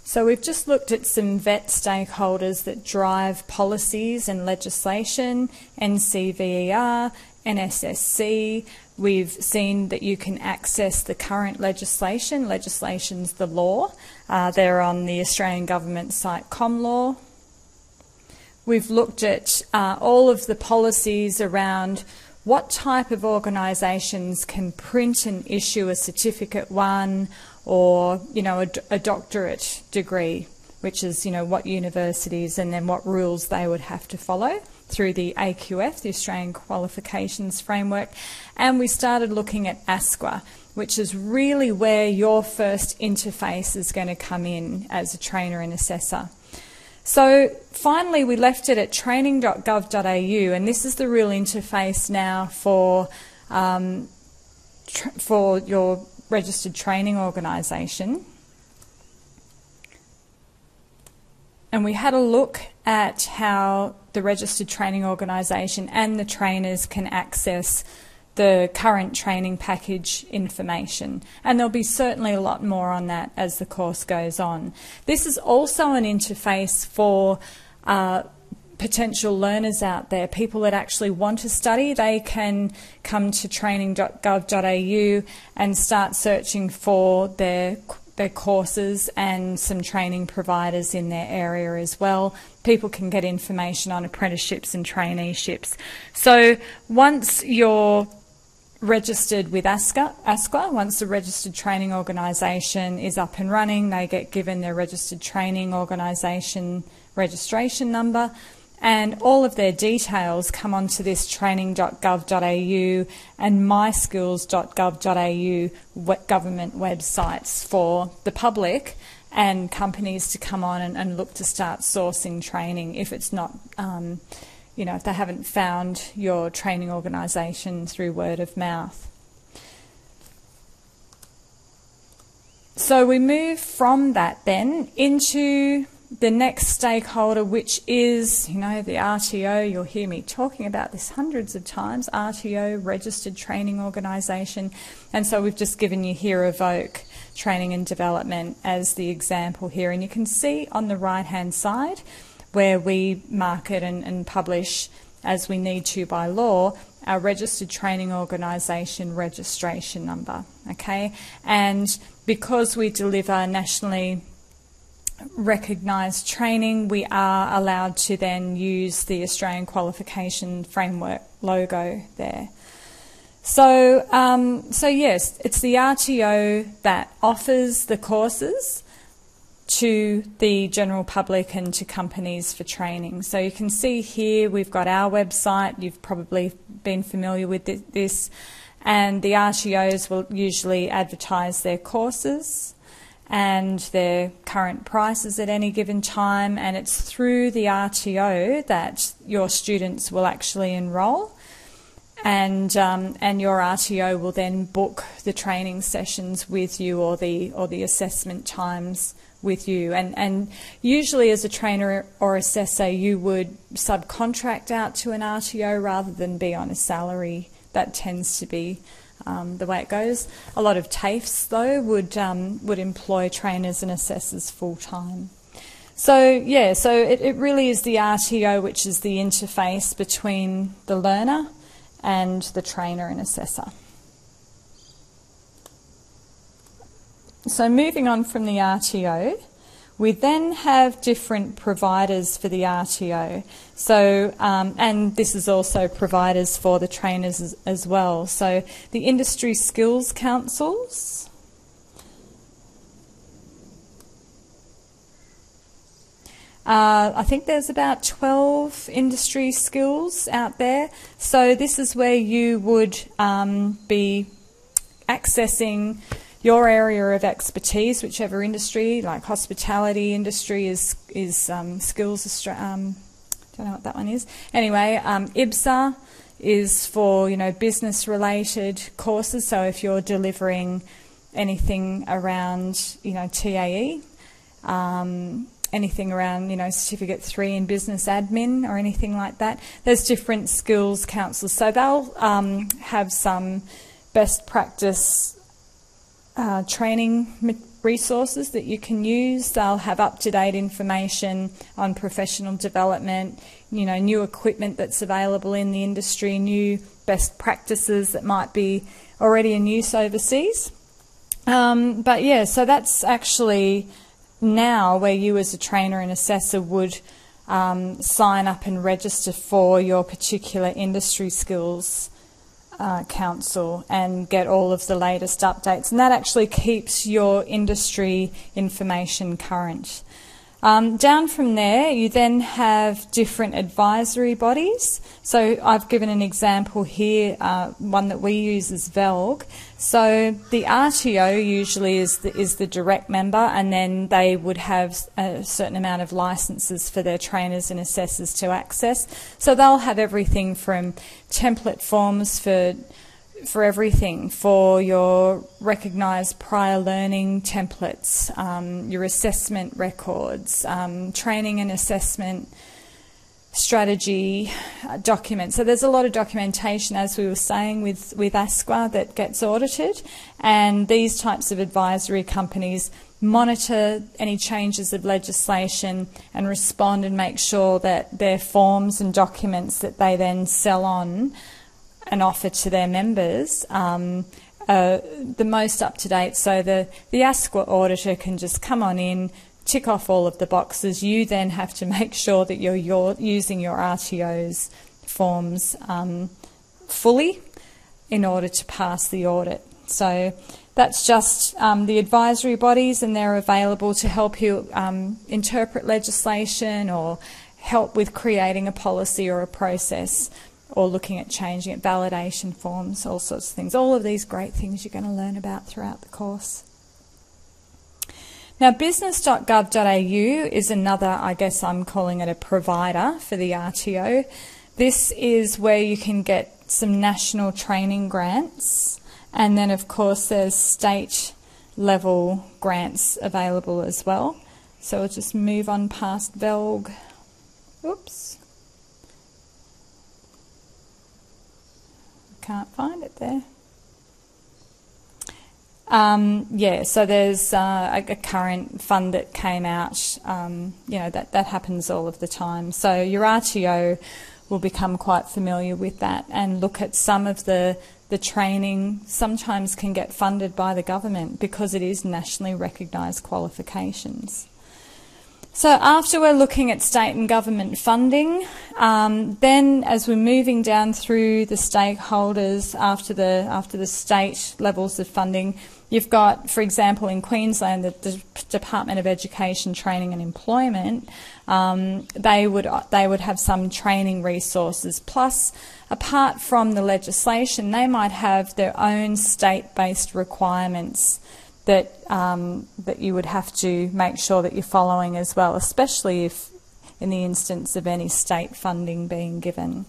So we've just looked at some vet stakeholders that drive policies and legislation, NCVER, NSSC. We've seen that you can access the current legislation. Legislation's the law. They're on the Australian Government site ComLaw. We've looked at all of the policies around what type of organisations can print and issue a Certificate 1 or, a doctorate degree, which is, what universities and then what rules they would have to follow through the AQF, the Australian Qualifications Framework. And we started looking at ASQA, which is really where your first interface is going to come in as a trainer and assessor. So finally we left it at training.gov.au, and this is the real interface now for your registered training organisation. And we had a look at how the registered training organisation and the trainers can access the current training package information, and there'll be certainly a lot more on that as the course goes on. This is also an interface for potential learners out there, people that actually want to study. They can come to training.gov.au and start searching for their courses and some training providers in their area as well. People can get information on apprenticeships and traineeships. So once you're registered with ASQA, once the registered training organisation is up and running, they get given their registered training organisation registration number, and all of their details come onto this training.gov.au and myskills.gov.au government websites for the public and companies to come on and look to start sourcing training if it's not, if they haven't found your training organisation through word of mouth. So we move from that then into the next stakeholder, which is, the RTO. You'll hear me talking about this hundreds of times, RTO, Registered Training Organisation. And so we've just given you here Evoke Training and Development as the example here. And you can see on the right-hand side where we market and publish, as we need to by law, our Registered Training Organisation registration number, okay? And because we deliver nationally recognised training, we are allowed to then use the Australian Qualification Framework logo there. So yes, it's the RTO that offers the courses to the general public and to companies for training. So you can see here we've got our website. You've probably been familiar with this, and the RTOs will usually advertise their courses and their current prices at any given time, and it's through the RTO that your students will actually enrol, and your RTO will then book the training sessions with you or the assessment times with you. And usually as a trainer or assessor you would subcontract out to an RTO rather than be on a salary. That tends to be the way it goes. A lot of TAFEs though would employ trainers and assessors full time. So yeah, so it really is the RTO which is the interface between the learner and the trainer and assessor. So moving on from the RTO, we then have different providers for the RTO. So, and this is also providers for the trainers as well. So the Industry Skills Councils, I think there's about 12 industry skills out there. So this is where you would be accessing your area of expertise, whichever industry, like hospitality industry is skills. Don't know what that one is. Anyway, IBSA is for business related courses. So if you're delivering anything around TAE, anything around Certificate 3 in business admin or anything like that, there's different skills councils. So they'll have some best practice training resources that you can use. They'll have up-to-date information on professional development, new equipment that's available in the industry, new best practices that might be already in use overseas. But yeah, so that's actually now where you as a trainer and assessor would sign up and register for your particular industry skills council and get all of the latest updates, and that actually keeps your industry information current. Down from there, you then have different advisory bodies. So I've given an example here, one that we use is VELG. So the RTO usually is the direct member, and then they would have a certain amount of licenses for their trainers and assessors to access. So they'll have everything from template forms for everything, for your recognised prior learning templates, your assessment records, training and assessment strategy documents. So there's a lot of documentation, as we were saying, with ASQA that gets audited, and these types of advisory companies monitor any changes of legislation and respond and make sure that their forms and documents that they then sell on and offer to their members the most up-to-date. So the ASQA auditor can just come on in, tick off all of the boxes. You then have to make sure that you're using your RTO's forms fully in order to pass the audit. So that's just the advisory bodies, and they're available to help you interpret legislation or help with creating a policy or a process, or looking at changing it, validation forms, all sorts of things. All of these great things you're going to learn about throughout the course. Now, business.gov.au is another, I guess I'm calling it a provider for the RTO. This is where you can get some national training grants, and then of course there's state level grants available as well. So we'll just move on past VELG. Oops. Can't find it there. Yeah, so there's a current fund that came out, that happens all of the time. So your RTO will become quite familiar with that and look at some of the training sometimes can get funded by the government because it is nationally recognised qualifications. So after we're looking at state and government funding, then as we're moving down through the stakeholders after the state levels of funding, you've got, for example, in Queensland, the Department of Education, Training and Employment. They would have some training resources. Plus, apart from the legislation, they might have their own state-based requirements that you would have to make sure that you're following as well, especially if in the instance of any state funding being given.